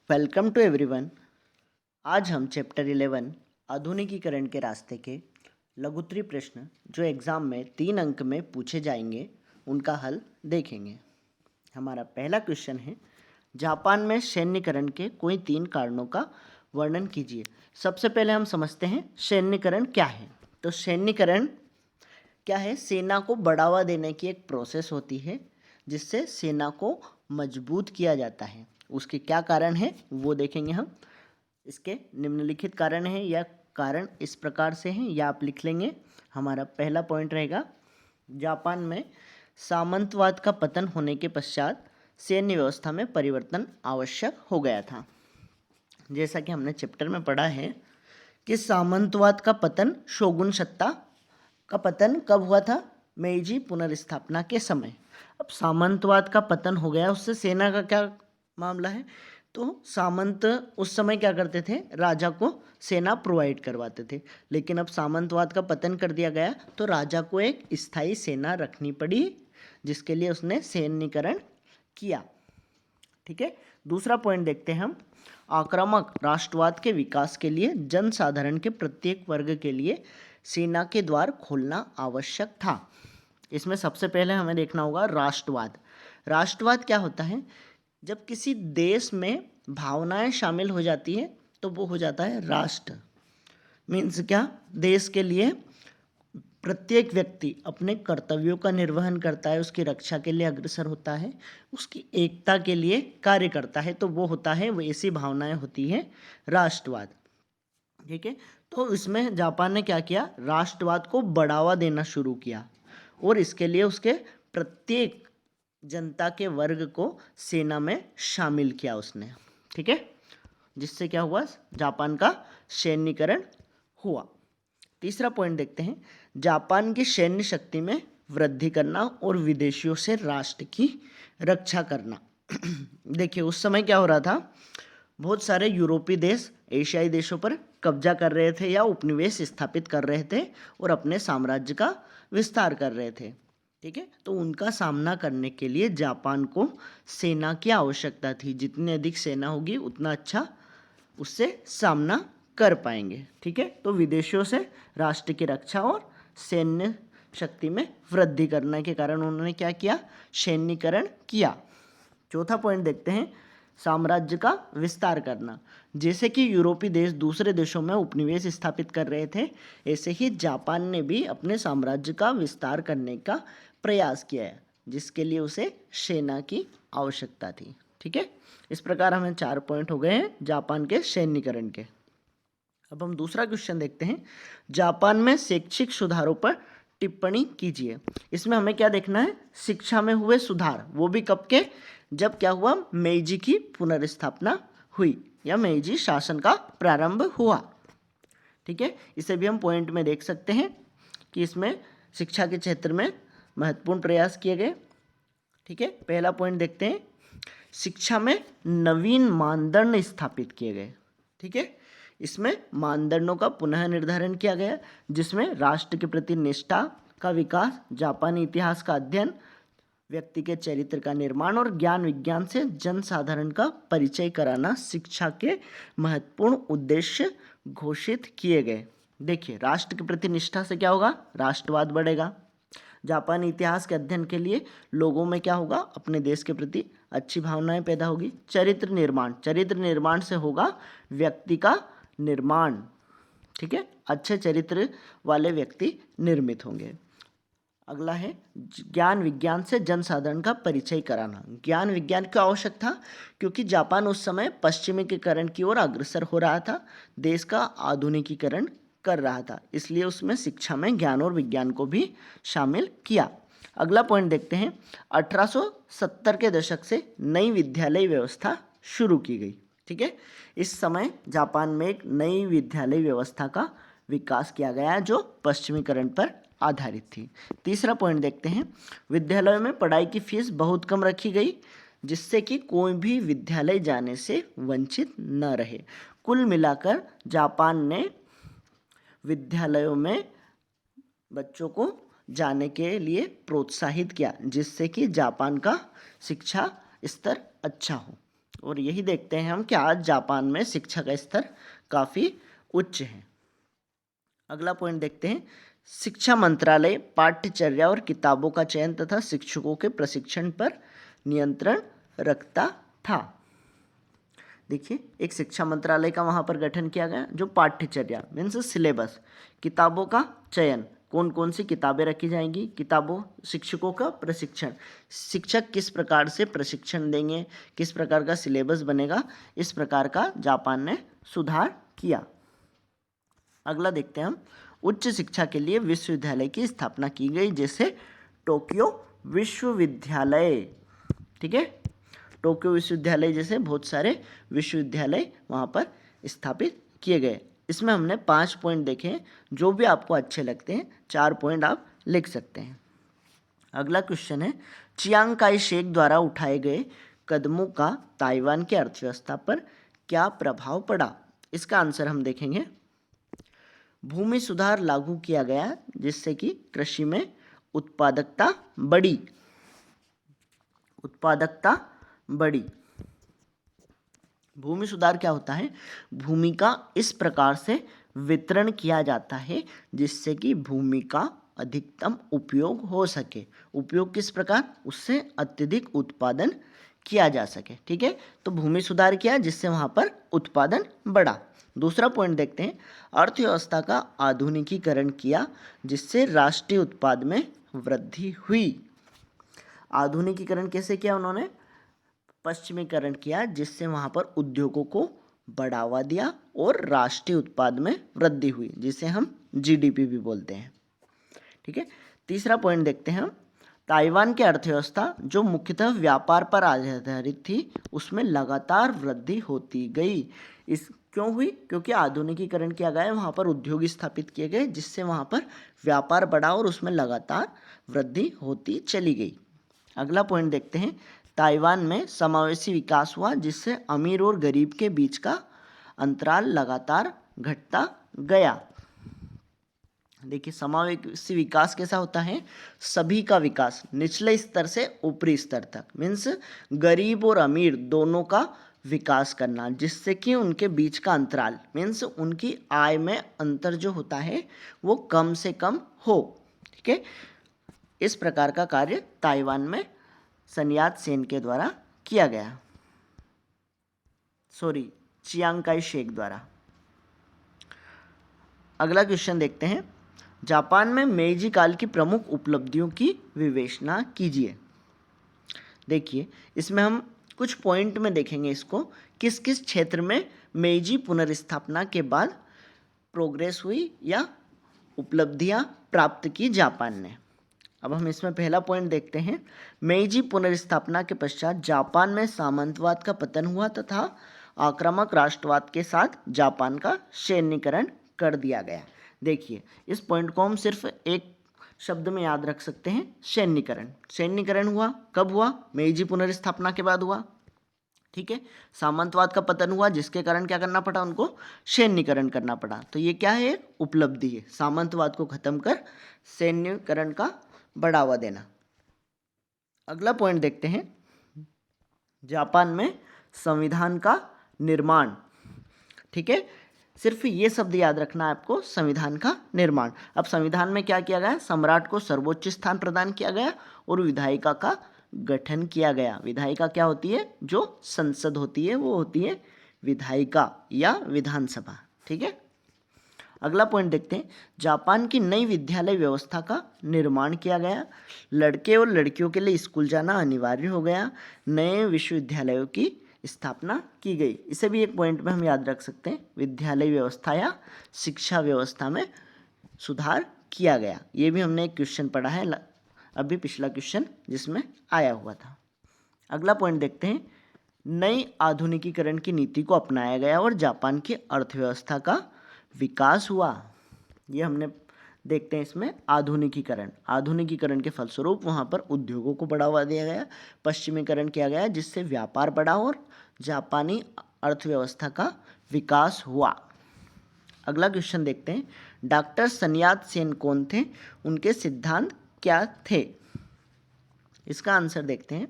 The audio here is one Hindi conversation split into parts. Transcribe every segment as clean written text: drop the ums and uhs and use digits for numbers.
Welcome to everyone. आज हम चैप्टर 11 आधुनिकीकरण के रास्ते के लघुत्तरी प्रश्न जो एग्ज़ाम में 3 अंक में पूछे जाएंगे उनका हल देखेंगे। हमारा पहला क्वेश्चन है, जापान में सैन्यकरण के कोई 3 कारणों का वर्णन कीजिए। सबसे पहले हम समझते हैं सैन्यकरण क्या है। तो सैन्यकरण क्या है? सेना को बढ़ावा देने की एक प्रोसेस होती है जिससे सेना को मजबूत किया जाता है। उसके क्या कारण है वो देखेंगे हम। इसके निम्नलिखित कारण है या कारण इस प्रकार से हैं या आप लिख लेंगे। हमारा पहला पॉइंट रहेगा, जापान में सामंतवाद का पतन होने के पश्चात सैन्य व्यवस्था में परिवर्तन आवश्यक हो गया था। जैसा कि हमने चैप्टर में पढ़ा है कि सामंतवाद का पतन, शोगुन सत्ता का पतन कब हुआ था? मेइजी पुनर्स्थापना के समय। अब सामंतवाद का पतन हो गया, उससे सेना का क्या मामला है? तो सामंत उस समय क्या करते थे? राजा को सेना प्रोवाइड करवाते थे। लेकिन अब सामंतवाद का पतन कर दिया गया तो राजा को एक स्थायी सेना रखनी पड़ी, जिसके लिए उसने सैन्यकरण किया। ठीक है, दूसरा पॉइंट देखते हैं हम। आक्रामक राष्ट्रवाद के विकास के लिए जनसाधारण के प्रत्येक वर्ग के लिए सेना के द्वार खोलना आवश्यक था। इसमें सबसे पहले हमें देखना होगा राष्ट्रवाद। राष्ट्रवाद क्या होता है? जब किसी देश में भावनाएं शामिल हो जाती है तो वो हो जाता है राष्ट्र। मीन्स क्या? देश के लिए प्रत्येक व्यक्ति अपने कर्तव्यों का निर्वहन करता है, उसकी रक्षा के लिए अग्रसर होता है, उसकी एकता के लिए कार्य करता है, तो वो होता है, वो ऐसी भावनाएं होती हैं राष्ट्रवाद। ठीक है, तो इसमें जापान ने क्या किया? राष्ट्रवाद को बढ़ावा देना शुरू किया और इसके लिए उसके प्रत्येक जनता के वर्ग को सेना में शामिल किया उसने। ठीक है, जिससे क्या हुआ? जापान का सैन्यकरण हुआ। तीसरा पॉइंट देखते हैं, जापान की सैन्य शक्ति में वृद्धि करना और विदेशियों से राष्ट्र की रक्षा करना। देखिए उस समय क्या हो रहा था, बहुत सारे यूरोपीय देश एशियाई देशों पर कब्जा कर रहे थे या उपनिवेश स्थापित कर रहे थे और अपने साम्राज्य का विस्तार कर रहे थे। ठीक है, तो उनका सामना करने के लिए जापान को सेना की आवश्यकता थी। जितनी अधिक सेना होगी उतना अच्छा उससे सामना कर पाएंगे। ठीक है, तो विदेशियों से राष्ट्र की रक्षा और सैन्य शक्ति में वृद्धि करने के कारण उन्होंने क्या किया? सैन्यकरण किया। चौथा पॉइंट देखते हैं, साम्राज्य का विस्तार करना। जैसे कि यूरोपीय देश दूसरे देशों में उपनिवेश स्थापित कर रहे थे, ऐसे ही जापान ने भी अपने साम्राज्य का विस्तार करने का प्रयास किया है, जिसके लिए उसे सेना की आवश्यकता थी। ठीक है, इस प्रकार हमें 4 पॉइंट हो गए हैं जापान के सैन्यकरण के। अब हम दूसरा क्वेश्चन देखते हैं, जापान में शैक्षिक सुधारों पर टिप्पणी कीजिए। इसमें हमें क्या देखना है? शिक्षा में हुए सुधार, वो भी कब के? जब क्या हुआ? मेइजी की पुनर्स्थापना हुई या मेइजी शासन का प्रारंभ हुआ। ठीक है, इसे भी हम पॉइंट में देख सकते हैं कि इसमें शिक्षा के क्षेत्र में महत्वपूर्ण प्रयास किए गए। ठीक है, पहला पॉइंट देखते हैं, शिक्षा में नवीन मानदंड स्थापित किए गए। ठीक है, इसमें मानदंडों का पुनः निर्धारण किया गया, जिसमें राष्ट्र के प्रति निष्ठा का विकास, जापानी इतिहास का अध्ययन, व्यक्ति के चरित्र का निर्माण और ज्ञान विज्ञान से जनसाधारण का परिचय कराना शिक्षा के महत्वपूर्ण उद्देश्य घोषित किए गए। देखिए, राष्ट्र के प्रति निष्ठा से क्या होगा? राष्ट्रवाद बढ़ेगा। जापानी इतिहास के अध्ययन के लिए लोगों में क्या होगा? अपने देश के प्रति अच्छी भावनाएं पैदा होगी। चरित्र निर्माण, चरित्र निर्माण से होगा व्यक्ति का निर्माण। ठीक है, अच्छे चरित्र वाले व्यक्ति निर्मित होंगे। अगला है ज्ञान विज्ञान से जनसाधारण का परिचय कराना। ज्ञान विज्ञान क्यों आवश्यक था? क्योंकि जापान उस समय पश्चिमीकरण की ओर अग्रसर हो रहा था, देश का आधुनिकीकरण कर रहा था, इसलिए उसमें शिक्षा में ज्ञान और विज्ञान को भी शामिल किया। अगला पॉइंट देखते हैं, 1870 के दशक से नई विद्यालय व्यवस्था शुरू की गई। ठीक है, इस समय जापान में एक नई विद्यालय व्यवस्था का विकास किया गया जो पश्चिमीकरण पर आधारित थी। तीसरा पॉइंट देखते हैं, विद्यालयों में पढ़ाई की फीस बहुत कम रखी गई, जिससे कि कोई भी विद्यालय जाने से वंचित न रहे। कुल मिलाकर जापान ने विद्यालयों में बच्चों को जाने के लिए प्रोत्साहित किया, जिससे कि जापान का शिक्षा स्तर अच्छा हो। और यही देखते हैं हम कि आज जापान में शिक्षा का स्तर काफ़ी उच्च है। अगला पॉइंट देखते हैं, शिक्षा मंत्रालय पाठ्यचर्या और किताबों का चयन तथा शिक्षकों के प्रशिक्षण पर नियंत्रण रखता था। देखिए, एक शिक्षा मंत्रालय का वहाँ पर गठन किया गया, जो पाठ्यचर्या मीन्स सिलेबस, किताबों का चयन, कौन कौन सी किताबें रखी जाएंगी, किताबों, शिक्षकों का प्रशिक्षण, शिक्षक किस प्रकार से प्रशिक्षण देंगे, किस प्रकार का सिलेबस बनेगा, इस प्रकार का जापान ने सुधार किया। अगला देखते हैं हम, उच्च शिक्षा के लिए विश्वविद्यालय की स्थापना की गई, जैसे टोक्यो विश्वविद्यालय। ठीक है, टोक्यो विश्वविद्यालय जैसे बहुत सारे विश्वविद्यालय वहाँ पर स्थापित किए गए। इसमें हमने 5 पॉइंट देखे हैं, जो भी आपको अच्छे लगते हैं 4 पॉइंट आप लिख सकते हैं। अगला क्वेश्चन है, चियांग काई शेक द्वारा उठाए गए कदमों का ताइवान की अर्थव्यवस्था पर क्या प्रभाव पड़ा? इसका आंसर हम देखेंगे। भूमि सुधार लागू किया गया, जिससे कि कृषि में उत्पादकता बढ़ी। भूमि सुधार क्या होता है? भूमि का इस प्रकार से वितरण किया जाता है जिससे कि भूमि का अधिकतम उपयोग हो सके। उपयोग किस प्रकार? उससे अत्यधिक उत्पादन किया जा सके। ठीक है, तो भूमि सुधार किया जिससे वहाँ पर उत्पादन बढ़ा। दूसरा पॉइंट देखते हैं, अर्थव्यवस्था का आधुनिकीकरण किया जिससे राष्ट्रीय उत्पाद में वृद्धि हुई। आधुनिकीकरण कैसे किया उन्होंने? पश्चिमीकरण किया, जिससे वहाँ पर उद्योगों को बढ़ावा दिया और राष्ट्रीय उत्पाद में वृद्धि हुई, जिसे हम जीडीपी भी बोलते हैं। ठीक है, तीसरा पॉइंट देखते हैं हम, ताइवान की अर्थव्यवस्था जो मुख्यतः व्यापार पर आधारित थी, उसमें लगातार वृद्धि होती गई। इस क्यों हुई? क्योंकि आधुनिकीकरण किया गया, वहाँ पर उद्योग स्थापित किए गए, जिससे वहाँ पर व्यापार बढ़ा और उसमें लगातार वृद्धि होती चली गई। अगला पॉइंट देखते हैं, ताइवान में समावेशी विकास हुआ जिससे अमीर और गरीब के बीच का अंतराल लगातार घटता गया। देखिए, समावेशी विकास कैसा होता है? सभी का विकास, निचले स्तर से ऊपरी स्तर तक, मीन्स गरीब और अमीर दोनों का विकास करना, जिससे कि उनके बीच का अंतराल मीन्स उनकी आय में अंतर जो होता है वो कम से कम हो। ठीक है, इस प्रकार का कार्य ताइवान में सन यात सेन के द्वारा किया गया, चियांग काई शेक द्वारा। अगला क्वेश्चन देखते हैं, जापान में मेइजी काल की प्रमुख उपलब्धियों की विवेचना कीजिए। देखिए, इसमें हम कुछ पॉइंट में देखेंगे इसको, किस किस क्षेत्र में मेइजी पुनर्स्थापना के बाद प्रोग्रेस हुई या उपलब्धियां प्राप्त की जापान ने। अब हम इसमें पहला पॉइंट देखते हैं, मेइजी पुनर्स्थापना के पश्चात जापान में सामंतवाद का पतन हुआ तथा आक्रामक राष्ट्रवाद के साथ जापान का सैन्यीकरण कर दिया गया। देखिए, इस पॉइंट को हम सिर्फ एक शब्द में याद रख सकते हैं, सैन्यीकरण। सैन्यीकरण हुआ कब हुआ? मेइजी पुनर्स्थापना के बाद हुआ। ठीक है, सामंतवाद का पतन हुआ जिसके कारण क्या करना पड़ा उनको? सैन्यीकरण करना पड़ा। तो ये क्या है? उपलब्धि है, सामंतवाद को खत्म कर सैन्यीकरण का बढ़ावा देना। अगला पॉइंट देखते हैं, जापान में संविधान का निर्माण। ठीक है, सिर्फ ये शब्द याद रखना है आपको, संविधान का निर्माण। अब संविधान में क्या किया गया? सम्राट को सर्वोच्च स्थान प्रदान किया गया और विधायिका का गठन किया गया। विधायिका क्या होती है? जो संसद होती है वो होती है विधायिका या विधानसभा। ठीक है, अगला पॉइंट देखते हैं, जापान की नई विद्यालय व्यवस्था का निर्माण किया गया। लड़के और लड़कियों के लिए स्कूल जाना अनिवार्य हो गया। नए विश्वविद्यालयों की स्थापना की गई। इसे भी एक पॉइंट में हम याद रख सकते हैं, विद्यालय व्यवस्था या शिक्षा व्यवस्था में सुधार किया गया। ये भी हमने एक क्वेश्चन पढ़ा है अभी, पिछला क्वेश्चन जिसमें आया हुआ था। अगला पॉइंट देखते हैं, नई आधुनिकीकरण की नीति को अपनाया गया और जापान की अर्थव्यवस्था का विकास हुआ। ये हमने देखते हैं इसमें आधुनिकीकरण के फलस्वरूप वहाँ पर उद्योगों को बढ़ावा दिया गया, पश्चिमीकरण किया गया जिससे व्यापार बढ़ा और जापानी अर्थव्यवस्था का विकास हुआ। अगला क्वेश्चन देखते हैं, डॉक्टर सन यात सेन कौन थे? उनके सिद्धांत क्या थे? इसका आंसर देखते हैं,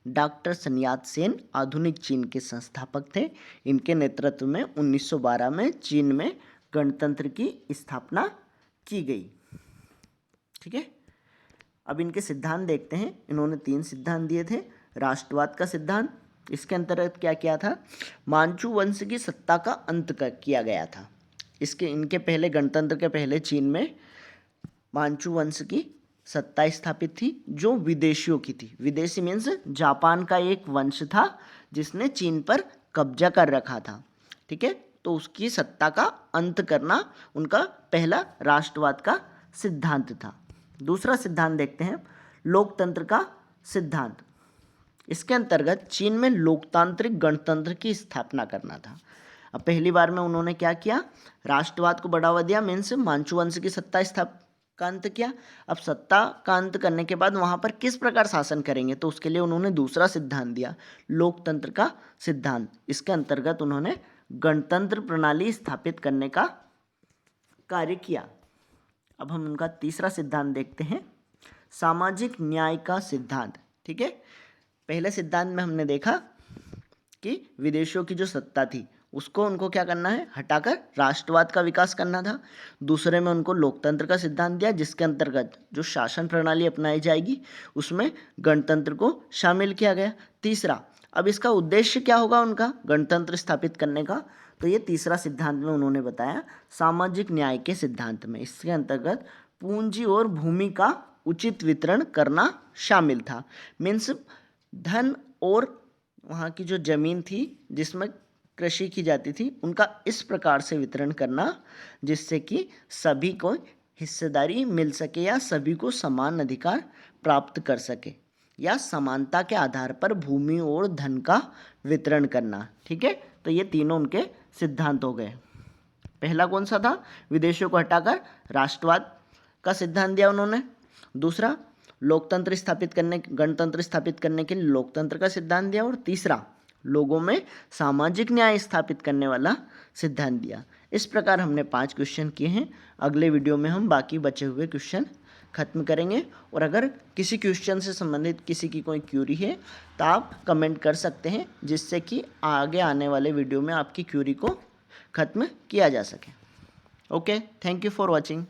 डॉक्टर sun यat-sen आधुनिक चीन के संस्थापक थे। इनके नेतृत्व में 1912 में चीन में गणतंत्र की स्थापना की गई। ठीक है, अब इनके सिद्धांत देखते हैं। इन्होंने 3 सिद्धांत दिए थे। राष्ट्रवाद का सिद्धांत, इसके अंतर्गत क्या किया था, मांचू वंश की सत्ता का अंत किया गया था। इनके पहले गणतंत्र के पहले चीन में मांचू वंश की सत्ता स्थापित थी जो विदेशियों की थी। विदेशी मीन्स जापान का एक वंश था जिसने चीन पर कब्जा कर रखा था। ठीक है, तो उसकी सत्ता का अंत करना उनका पहला राष्ट्रवाद का सिद्धांत था। दूसरा सिद्धांत देखते हैं, लोकतंत्र का सिद्धांत। इसके अंतर्गत चीन में लोकतांत्रिक गणतंत्र की स्थापना करना था। अब पहली बार में उन्होंने क्या किया, राष्ट्रवाद को बढ़ावा दिया, मीन्स मांचू वंश की सत्ता का अंत किया। अब सत्ता का अंत करने के बाद वहाँ पर किस प्रकार शासन करेंगे, तो उसके लिए उन्होंने दूसरा सिद्धांत दिया, लोकतंत्र का सिद्धांत। इसके अंतर्गत उन्होंने गणतंत्र प्रणाली स्थापित करने का कार्य किया। अब हम उनका तीसरा सिद्धांत देखते हैं, सामाजिक न्याय का सिद्धांत। ठीक है, पहले सिद्धांत में हमने देखा कि विदेशियों की जो सत्ता थी उसको उनको क्या करना है, हटाकर राष्ट्रवाद का विकास करना था। दूसरे में उनको लोकतंत्र का सिद्धांत दिया जिसके अंतर्गत जो शासन प्रणाली अपनाई जाएगी उसमें गणतंत्र को शामिल किया गया। तीसरा, अब इसका उद्देश्य क्या होगा उनका गणतंत्र स्थापित करने का, तो ये तीसरा सिद्धांत में उन्होंने बताया सामाजिक न्याय के सिद्धांत में। इसके अंतर्गत पूंजी और भूमि का उचित वितरण करना शामिल था। मीन्स धन और वहाँ की जो जमीन थी जिसमें कृषि की जाती थी उनका इस प्रकार से वितरण करना जिससे कि सभी को हिस्सेदारी मिल सके या सभी को समान अधिकार प्राप्त कर सके, या समानता के आधार पर भूमि और धन का वितरण करना। ठीक है, तो ये तीनों उनके सिद्धांत हो गए। पहला कौन सा था, विदेशियों को हटाकर राष्ट्रवाद का सिद्धांत दिया उन्होंने। दूसरा, लोकतंत्र स्थापित करने, गणतंत्र स्थापित करने के लिए लोकतंत्र का सिद्धांत दिया। और तीसरा, लोगों में सामाजिक न्याय स्थापित करने वाला सिद्धांत दिया। इस प्रकार हमने 5 क्वेश्चन किए हैं। अगले वीडियो में हम बाकी बचे हुए क्वेश्चन खत्म करेंगे। और अगर किसी क्वेश्चन से संबंधित किसी की कोई क्यूरी है तो आप कमेंट कर सकते हैं जिससे कि आगे आने वाले वीडियो में आपकी क्यूरी को खत्म किया जा सके। Okay, thank you for watching.